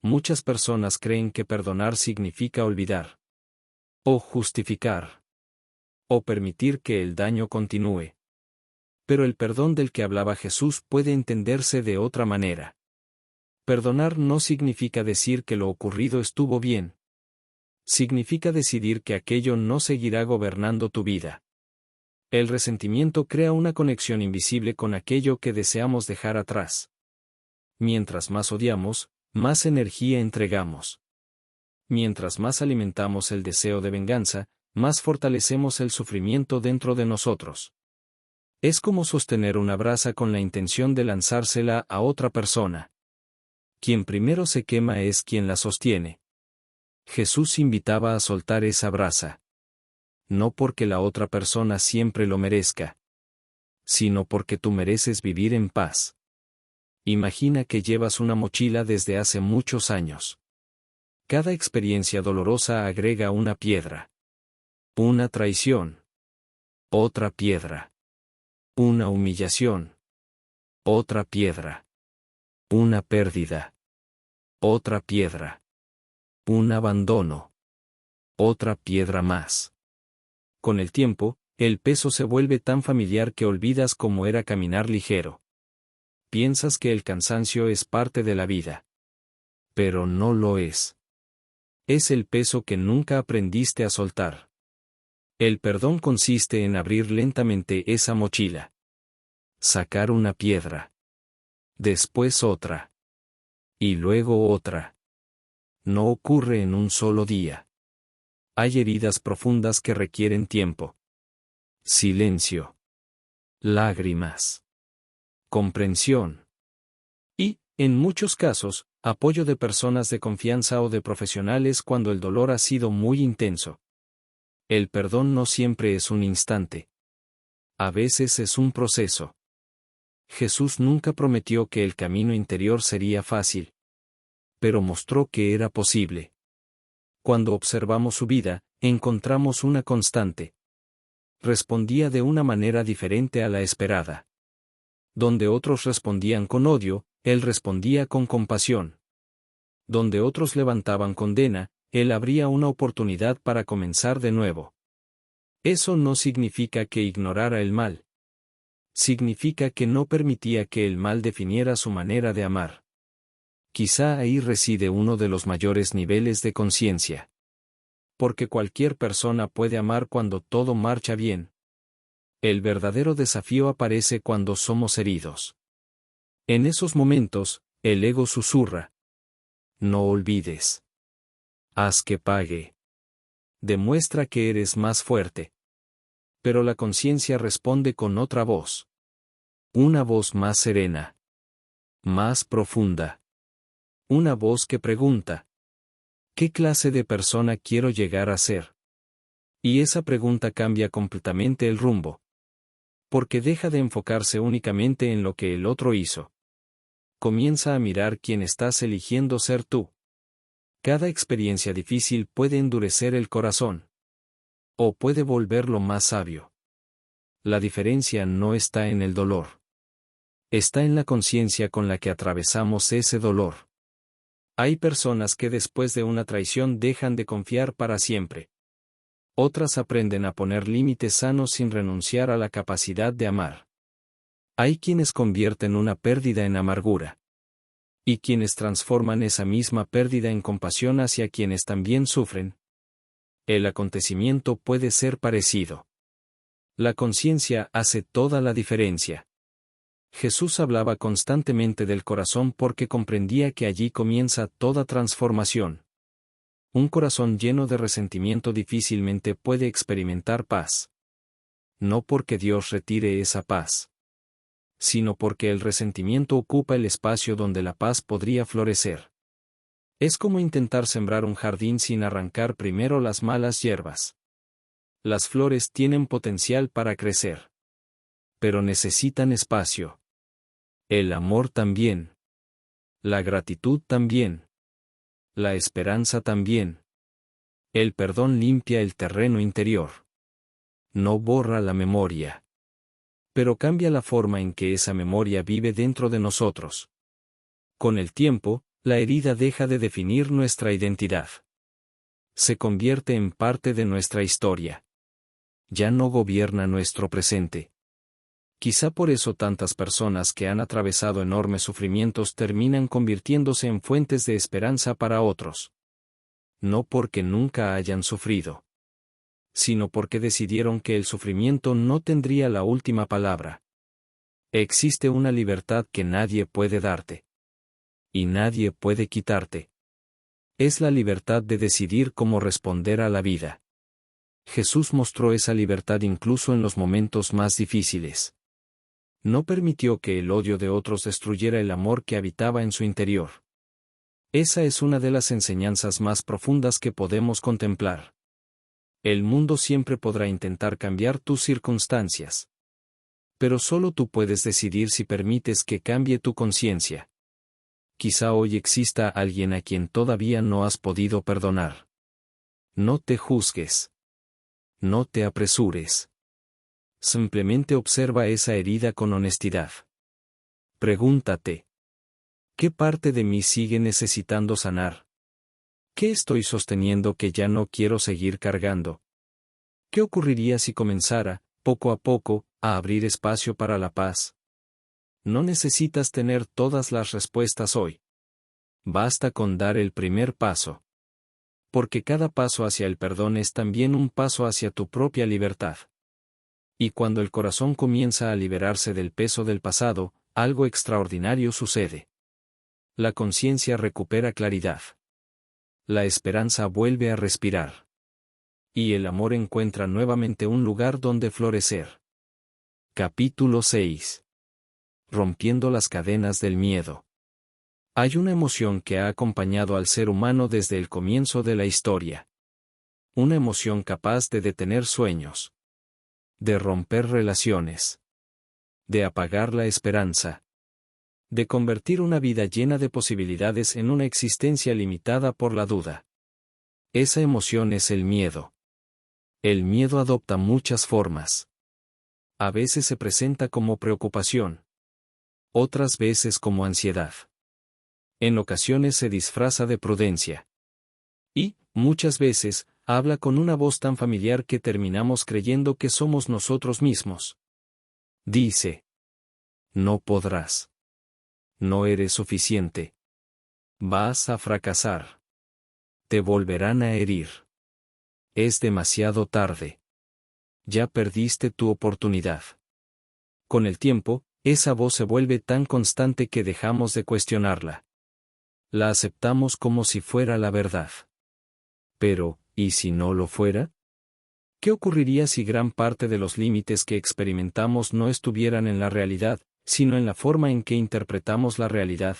Muchas personas creen que perdonar significa olvidar. O justificar. O permitir que el daño continúe. Pero el perdón del que hablaba Jesús puede entenderse de otra manera. Perdonar no significa decir que lo ocurrido estuvo bien. Significa decidir que aquello no seguirá gobernando tu vida. El resentimiento crea una conexión invisible con aquello que deseamos dejar atrás. Mientras más odiamos, más energía entregamos. Mientras más alimentamos el deseo de venganza, más fortalecemos el sufrimiento dentro de nosotros. Es como sostener una brasa con la intención de lanzársela a otra persona. Quien primero se quema es quien la sostiene. Jesús invitaba a soltar esa brasa. No porque la otra persona siempre lo merezca, sino porque tú mereces vivir en paz. Imagina que llevas una mochila desde hace muchos años. Cada experiencia dolorosa agrega una piedra. Una traición. Otra piedra. Una humillación. Otra piedra. Una pérdida. Otra piedra. Un abandono. Otra piedra más. Con el tiempo, el peso se vuelve tan familiar que olvidas cómo era caminar ligero. Piensas que el cansancio es parte de la vida. Pero no lo es. Es el peso que nunca aprendiste a soltar. El perdón consiste en abrir lentamente esa mochila. Sacar una piedra. Después otra. Y luego otra. No ocurre en un solo día. Hay heridas profundas que requieren tiempo. Silencio. Lágrimas. Comprensión. Y, en muchos casos, apoyo de personas de confianza o de profesionales cuando el dolor ha sido muy intenso. El perdón no siempre es un instante. A veces es un proceso. Jesús nunca prometió que el camino interior sería fácil. Pero mostró que era posible. Cuando observamos su vida, encontramos una constante. Respondía de una manera diferente a la esperada. Donde otros respondían con odio, él respondía con compasión. Donde otros levantaban condena, él abría una oportunidad para comenzar de nuevo. Eso no significa que ignorara el mal. Significa que no permitía que el mal definiera su manera de amar. Quizá ahí reside uno de los mayores niveles de conciencia. Porque cualquier persona puede amar cuando todo marcha bien. El verdadero desafío aparece cuando somos heridos. En esos momentos, el ego susurra. No olvides. Haz que pague. Demuestra que eres más fuerte. Pero la conciencia responde con otra voz. Una voz más serena. Más profunda. Una voz que pregunta: ¿qué clase de persona quiero llegar a ser? Y esa pregunta cambia completamente el rumbo. porque deja de enfocarse únicamente en lo que el otro hizo. Comienza a mirar quién estás eligiendo ser tú. Cada experiencia difícil puede endurecer el corazón. O puede volverlo más sabio. La diferencia no está en el dolor. Está en la conciencia con la que atravesamos ese dolor. Hay personas que después de una traición dejan de confiar para siempre. Otras aprenden a poner límites sanos sin renunciar a la capacidad de amar. Hay quienes convierten una pérdida en amargura. Y quienes transforman esa misma pérdida en compasión hacia quienes también sufren. El acontecimiento puede ser parecido. La conciencia hace toda la diferencia. Jesús hablaba constantemente del corazón porque comprendía que allí comienza toda transformación. Un corazón lleno de resentimiento difícilmente puede experimentar paz. No porque Dios retire esa paz, sino porque el resentimiento ocupa el espacio donde la paz podría florecer. Es como intentar sembrar un jardín sin arrancar primero las malas hierbas. Las flores tienen potencial para crecer, pero necesitan espacio. El amor también. La gratitud también. La esperanza también. El perdón limpia el terreno interior. No borra la memoria, pero cambia la forma en que esa memoria vive dentro de nosotros. Con el tiempo, la herida deja de definir nuestra identidad. Se convierte en parte de nuestra historia. Ya no gobierna nuestro presente. Quizá por eso tantas personas que han atravesado enormes sufrimientos terminan convirtiéndose en fuentes de esperanza para otros. No porque nunca hayan sufrido, sino porque decidieron que el sufrimiento no tendría la última palabra. Existe una libertad que nadie puede darte. Y nadie puede quitarte. Es la libertad de decidir cómo responder a la vida. Jesús mostró esa libertad incluso en los momentos más difíciles. No permitió que el odio de otros destruyera el amor que habitaba en su interior. Esa es una de las enseñanzas más profundas que podemos contemplar. El mundo siempre podrá intentar cambiar tus circunstancias. Pero solo tú puedes decidir si permites que cambie tu conciencia. Quizá hoy exista alguien a quien todavía no has podido perdonar. No te juzgues. No te apresures. Simplemente observa esa herida con honestidad. Pregúntate: ¿qué parte de mí sigue necesitando sanar? ¿Qué estoy sosteniendo que ya no quiero seguir cargando? ¿Qué ocurriría si comenzara, poco a poco, a abrir espacio para la paz? No necesitas tener todas las respuestas hoy. Basta con dar el primer paso. Porque cada paso hacia el perdón es también un paso hacia tu propia libertad. Y cuando el corazón comienza a liberarse del peso del pasado, algo extraordinario sucede. La conciencia recupera claridad. La esperanza vuelve a respirar. Y el amor encuentra nuevamente un lugar donde florecer. Capítulo 6. Rompiendo las cadenas del miedo. Hay una emoción que ha acompañado al ser humano desde el comienzo de la historia. Una emoción capaz de detener sueños. De romper relaciones. De apagar la esperanza. De convertir una vida llena de posibilidades en una existencia limitada por la duda. Esa emoción es el miedo. El miedo adopta muchas formas. A veces se presenta como preocupación. Otras veces como ansiedad. En ocasiones se disfraza de prudencia. Y, muchas veces, habla con una voz tan familiar que terminamos creyendo que somos nosotros mismos. Dice: no podrás. No eres suficiente. Vas a fracasar. Te volverán a herir. Es demasiado tarde. Ya perdiste tu oportunidad. Con el tiempo, esa voz se vuelve tan constante que dejamos de cuestionarla. La aceptamos como si fuera la verdad. Pero, ¿y si no lo fuera? ¿Qué ocurriría si gran parte de los límites que experimentamos no estuvieran en la realidad, sino en la forma en que interpretamos la realidad?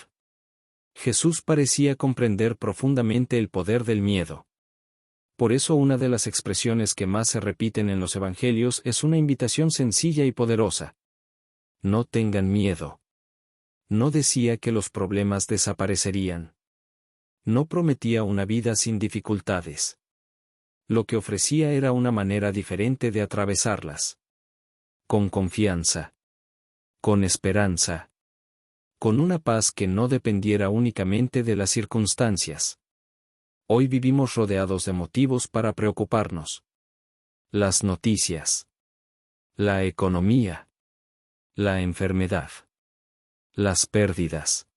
Jesús parecía comprender profundamente el poder del miedo. Por eso una de las expresiones que más se repiten en los evangelios es una invitación sencilla y poderosa. No tengan miedo. No decía que los problemas desaparecerían. No prometía una vida sin dificultades. Lo que ofrecía era una manera diferente de atravesarlas. Con confianza. Con esperanza. Con una paz que no dependiera únicamente de las circunstancias. Hoy vivimos rodeados de motivos para preocuparnos. Las noticias. La economía. La enfermedad. Las pérdidas.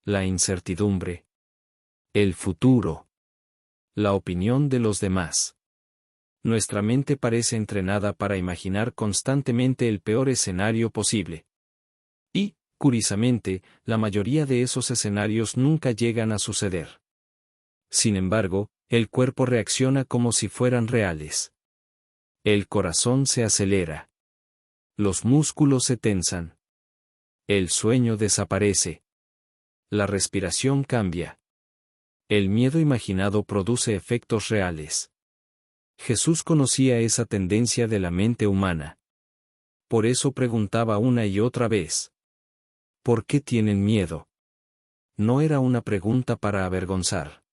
La incertidumbre. El futuro. La opinión de los demás. Nuestra mente parece entrenada para imaginar constantemente el peor escenario posible. Y, curiosamente, la mayoría de esos escenarios nunca llegan a suceder. Sin embargo, el cuerpo reacciona como si fueran reales. El corazón se acelera. Los músculos se tensan. El sueño desaparece. La respiración cambia. El miedo imaginado produce efectos reales. Jesús conocía esa tendencia de la mente humana. Por eso preguntaba una y otra vez. ¿Por qué tienen miedo? No era una pregunta para avergonzar.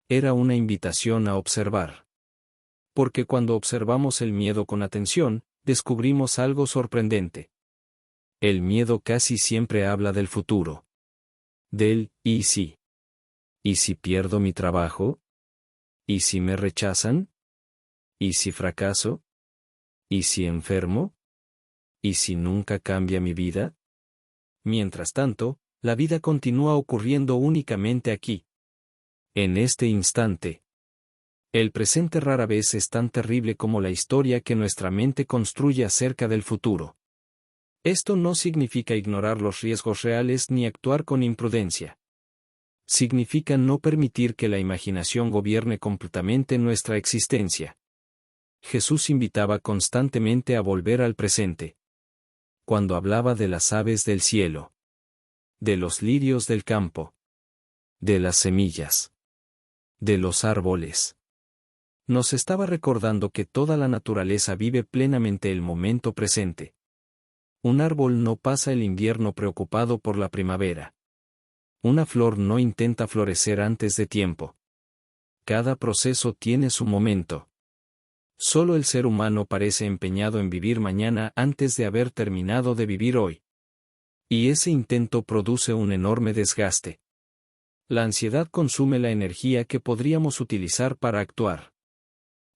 Era una invitación a observar. Porque cuando observamos el miedo con atención, descubrimos algo sorprendente. El miedo casi siempre habla del futuro. Del ¿y si? ¿Y si pierdo mi trabajo? ¿Y si me rechazan? ¿Y si fracaso? ¿Y si enfermo? ¿Y si nunca cambia mi vida? Mientras tanto, la vida continúa ocurriendo únicamente aquí. En este instante. El presente rara vez es tan terrible como la historia que nuestra mente construye acerca del futuro. Esto no significa ignorar los riesgos reales ni actuar con imprudencia. Significa no permitir que la imaginación gobierne completamente nuestra existencia. Jesús invitaba constantemente a volver al presente. Cuando hablaba de las aves del cielo, de los lirios del campo, de las semillas, de los árboles, nos estaba recordando que toda la naturaleza vive plenamente el momento presente. Un árbol no pasa el invierno preocupado por la primavera. Una flor no intenta florecer antes de tiempo. Cada proceso tiene su momento. Solo el ser humano parece empeñado en vivir mañana antes de haber terminado de vivir hoy. Y ese intento produce un enorme desgaste. La ansiedad consume la energía que podríamos utilizar para actuar.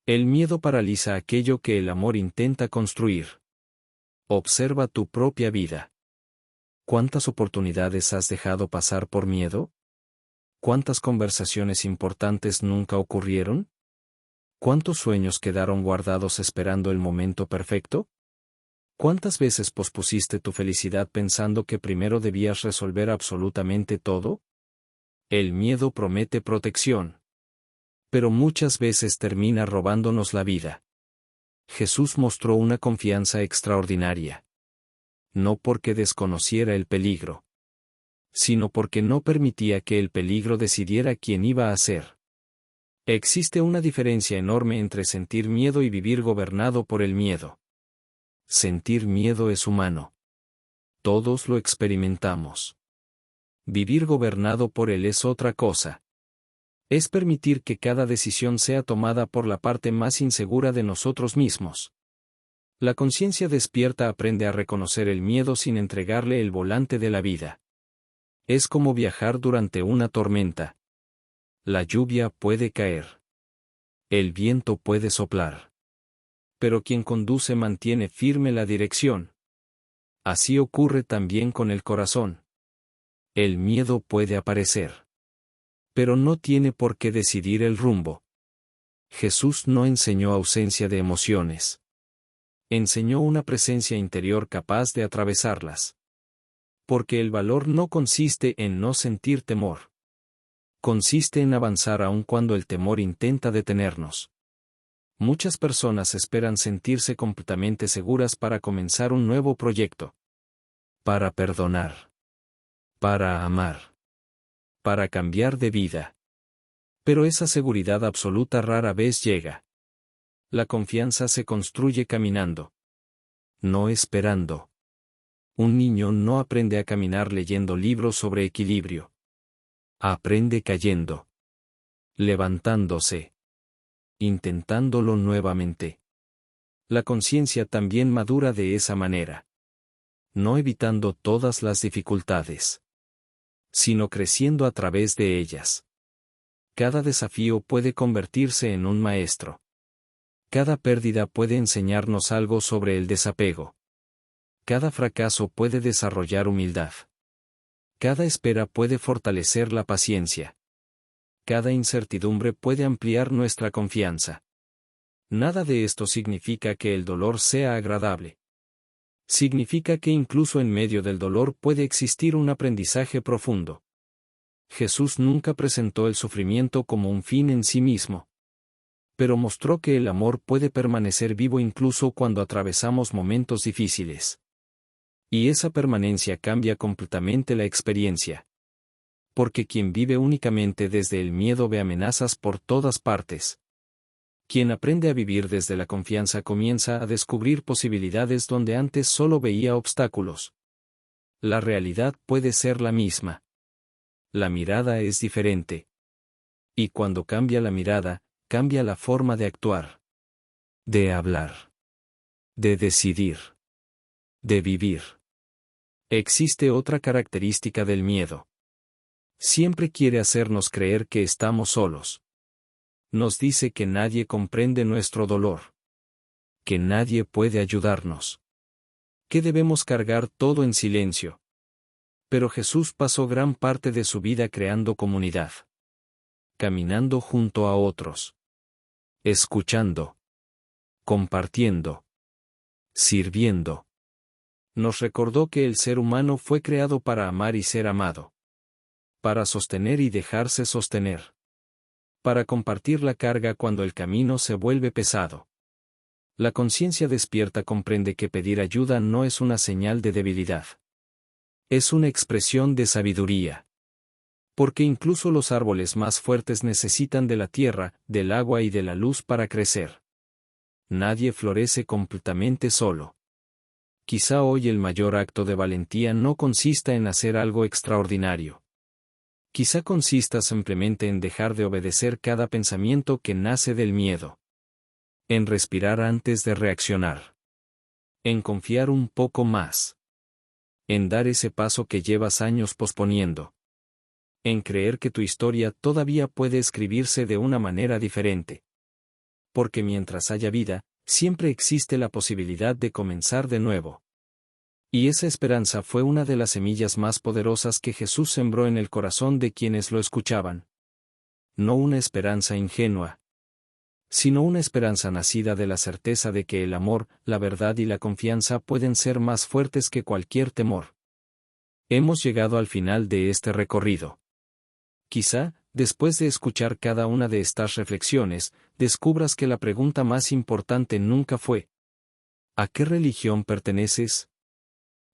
El miedo paraliza aquello que el amor intenta construir. Observa tu propia vida. ¿Cuántas oportunidades has dejado pasar por miedo? ¿Cuántas conversaciones importantes nunca ocurrieron? ¿Cuántos sueños quedaron guardados esperando el momento perfecto? ¿Cuántas veces pospusiste tu felicidad pensando que primero debías resolver absolutamente todo? El miedo promete protección. Pero muchas veces termina robándonos la vida. Jesús mostró una confianza extraordinaria. No porque desconociera el peligro, sino porque no permitía que el peligro decidiera quién iba a ser. Existe una diferencia enorme entre sentir miedo y vivir gobernado por el miedo. Sentir miedo es humano. Todos lo experimentamos. Vivir gobernado por él es otra cosa. Es permitir que cada decisión sea tomada por la parte más insegura de nosotros mismos. La conciencia despierta aprende a reconocer el miedo sin entregarle el volante de la vida. Es como viajar durante una tormenta. La lluvia puede caer. El viento puede soplar. Pero quien conduce mantiene firme la dirección. Así ocurre también con el corazón. El miedo puede aparecer, pero no tiene por qué decidir el rumbo. Jesús no enseñó ausencia de emociones. Enseñó una presencia interior capaz de atravesarlas. Porque el valor no consiste en no sentir temor. Consiste en avanzar aun cuando el temor intenta detenernos. Muchas personas esperan sentirse completamente seguras para comenzar un nuevo proyecto. Para perdonar. Para amar. Para cambiar de vida. Pero esa seguridad absoluta rara vez llega. La confianza se construye caminando, no esperando. Un niño no aprende a caminar leyendo libros sobre equilibrio. Aprende cayendo, levantándose, intentándolo nuevamente. La conciencia también madura de esa manera. No evitando todas las dificultades, sino creciendo a través de ellas. Cada desafío puede convertirse en un maestro. Cada pérdida puede enseñarnos algo sobre el desapego. Cada fracaso puede desarrollar humildad. Cada espera puede fortalecer la paciencia. Cada incertidumbre puede ampliar nuestra confianza. Nada de esto significa que el dolor sea agradable. Significa que incluso en medio del dolor puede existir un aprendizaje profundo. Jesús nunca presentó el sufrimiento como un fin en sí mismo, pero mostró que el amor puede permanecer vivo incluso cuando atravesamos momentos difíciles. Y esa permanencia cambia completamente la experiencia. Porque quien vive únicamente desde el miedo ve amenazas por todas partes. Quien aprende a vivir desde la confianza comienza a descubrir posibilidades donde antes solo veía obstáculos. La realidad puede ser la misma. La mirada es diferente. Y cuando cambia la mirada, cambia la forma de actuar, de hablar, de decidir, de vivir. Existe otra característica del miedo. Siempre quiere hacernos creer que estamos solos. Nos dice que nadie comprende nuestro dolor, que nadie puede ayudarnos, que debemos cargar todo en silencio. Pero Jesús pasó gran parte de su vida creando comunidad, caminando junto a otros, escuchando, compartiendo, sirviendo. Nos recordó que el ser humano fue creado para amar y ser amado, para sostener y dejarse sostener, para compartir la carga cuando el camino se vuelve pesado. La conciencia despierta comprende que pedir ayuda no es una señal de debilidad. Es una expresión de sabiduría. Porque incluso los árboles más fuertes necesitan de la tierra, del agua y de la luz para crecer. Nadie florece completamente solo. Quizá hoy el mayor acto de valentía no consista en hacer algo extraordinario. Quizá consista simplemente en dejar de obedecer cada pensamiento que nace del miedo. En respirar antes de reaccionar. En confiar un poco más. En dar ese paso que llevas años posponiendo. En creer que tu historia todavía puede escribirse de una manera diferente. Porque mientras haya vida, siempre existe la posibilidad de comenzar de nuevo. Y esa esperanza fue una de las semillas más poderosas que Jesús sembró en el corazón de quienes lo escuchaban. No una esperanza ingenua, sino una esperanza nacida de la certeza de que el amor, la verdad y la confianza pueden ser más fuertes que cualquier temor. Hemos llegado al final de este recorrido. Quizá, después de escuchar cada una de estas reflexiones, descubras que la pregunta más importante nunca fue: ¿a qué religión perteneces?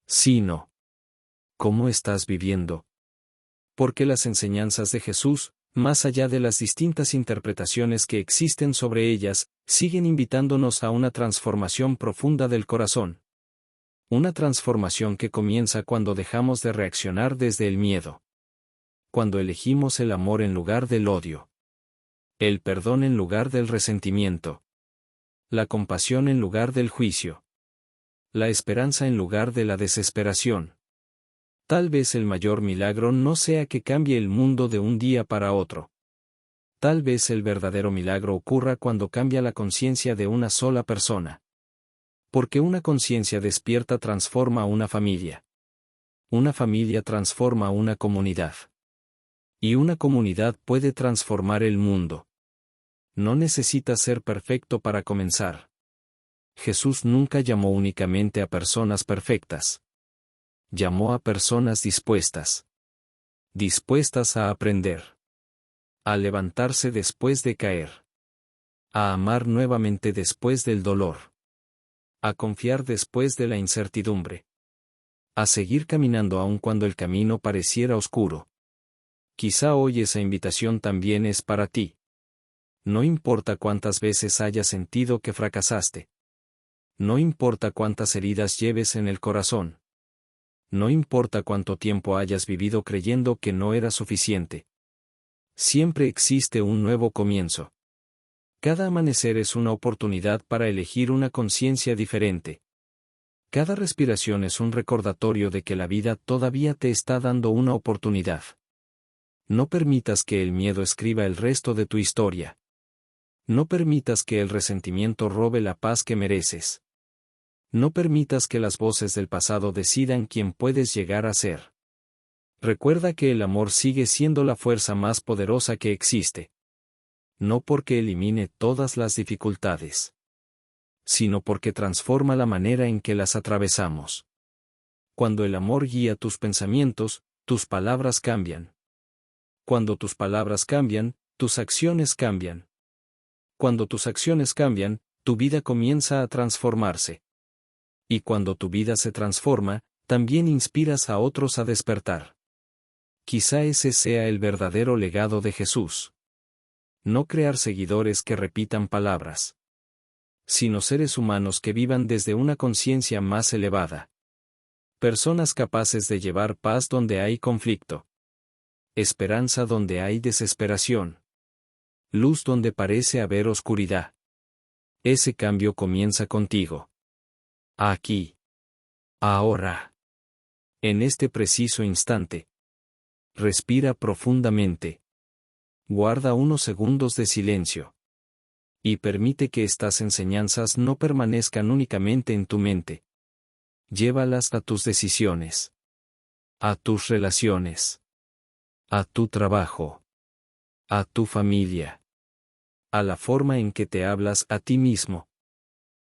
Sino, ¿cómo estás viviendo? Porque las enseñanzas de Jesús, más allá de las distintas interpretaciones que existen sobre ellas, siguen invitándonos a una transformación profunda del corazón. Una transformación que comienza cuando dejamos de reaccionar desde el miedo. Cuando elegimos el amor en lugar del odio. El perdón en lugar del resentimiento. La compasión en lugar del juicio. La esperanza en lugar de la desesperación. Tal vez el mayor milagro no sea que cambie el mundo de un día para otro. Tal vez el verdadero milagro ocurra cuando cambia la conciencia de una sola persona. Porque una conciencia despierta transforma una familia. Una familia transforma una comunidad. Y una comunidad puede transformar el mundo. No necesita ser perfecto para comenzar. Jesús nunca llamó únicamente a personas perfectas. Llamó a personas dispuestas. Dispuestas a aprender. A levantarse después de caer. A amar nuevamente después del dolor. A confiar después de la incertidumbre. A seguir caminando aun cuando el camino pareciera oscuro. Quizá hoy esa invitación también es para ti. No importa cuántas veces hayas sentido que fracasaste. No importa cuántas heridas lleves en el corazón. No importa cuánto tiempo hayas vivido creyendo que no era suficiente. Siempre existe un nuevo comienzo. Cada amanecer es una oportunidad para elegir una conciencia diferente. Cada respiración es un recordatorio de que la vida todavía te está dando una oportunidad. No permitas que el miedo escriba el resto de tu historia. No permitas que el resentimiento robe la paz que mereces. No permitas que las voces del pasado decidan quién puedes llegar a ser. Recuerda que el amor sigue siendo la fuerza más poderosa que existe. No porque elimine todas las dificultades, sino porque transforma la manera en que las atravesamos. Cuando el amor guía tus pensamientos, tus palabras cambian. Cuando tus palabras cambian, tus acciones cambian. Cuando tus acciones cambian, tu vida comienza a transformarse. Y cuando tu vida se transforma, también inspiras a otros a despertar. Quizá ese sea el verdadero legado de Jesús. No crear seguidores que repitan palabras, sino seres humanos que vivan desde una conciencia más elevada. Personas capaces de llevar paz donde hay conflicto. Esperanza donde hay desesperación. Luz donde parece haber oscuridad. Ese cambio comienza contigo. Aquí. Ahora. En este preciso instante. Respira profundamente. Guarda unos segundos de silencio. Y permite que estas enseñanzas no permanezcan únicamente en tu mente. Llévalas a tus decisiones. A tus relaciones. A tu trabajo. A tu familia. A la forma en que te hablas a ti mismo.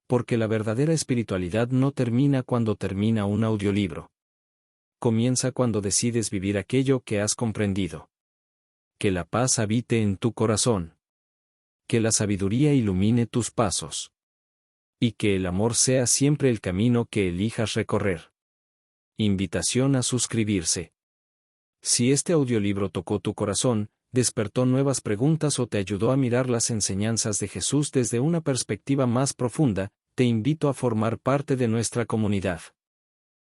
Porque la verdadera espiritualidad no termina cuando termina un audiolibro. Comienza cuando decides vivir aquello que has comprendido. Que la paz habite en tu corazón. Que la sabiduría ilumine tus pasos. Y que el amor sea siempre el camino que elijas recorrer. Invitación a suscribirse. Si este audiolibro tocó tu corazón, despertó nuevas preguntas o te ayudó a mirar las enseñanzas de Jesús desde una perspectiva más profunda, te invito a formar parte de nuestra comunidad.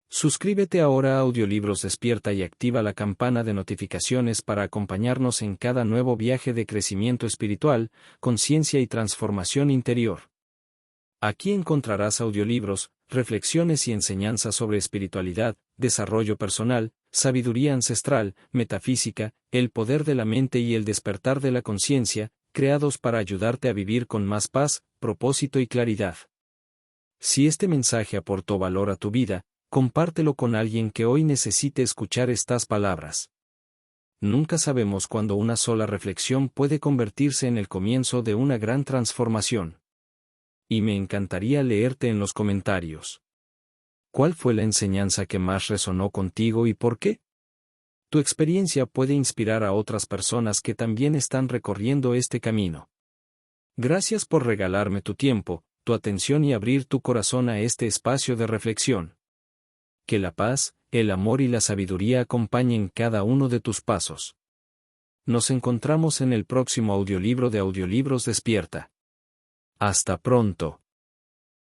Suscríbete ahora a Audiolibros Despierta y activa la campana de notificaciones para acompañarnos en cada nuevo viaje de crecimiento espiritual, conciencia y transformación interior. Aquí encontrarás audiolibros, reflexiones y enseñanzas sobre espiritualidad, desarrollo personal, sabiduría ancestral, metafísica, el poder de la mente y el despertar de la conciencia, creados para ayudarte a vivir con más paz, propósito y claridad. Si este mensaje aportó valor a tu vida, compártelo con alguien que hoy necesite escuchar estas palabras. Nunca sabemos cuándo una sola reflexión puede convertirse en el comienzo de una gran transformación. Y me encantaría leerte en los comentarios. ¿Cuál fue la enseñanza que más resonó contigo y por qué? Tu experiencia puede inspirar a otras personas que también están recorriendo este camino. Gracias por regalarme tu tiempo, tu atención y abrir tu corazón a este espacio de reflexión. Que la paz, el amor y la sabiduría acompañen cada uno de tus pasos. Nos encontramos en el próximo audiolibro de Audiolibros Despierta. Hasta pronto.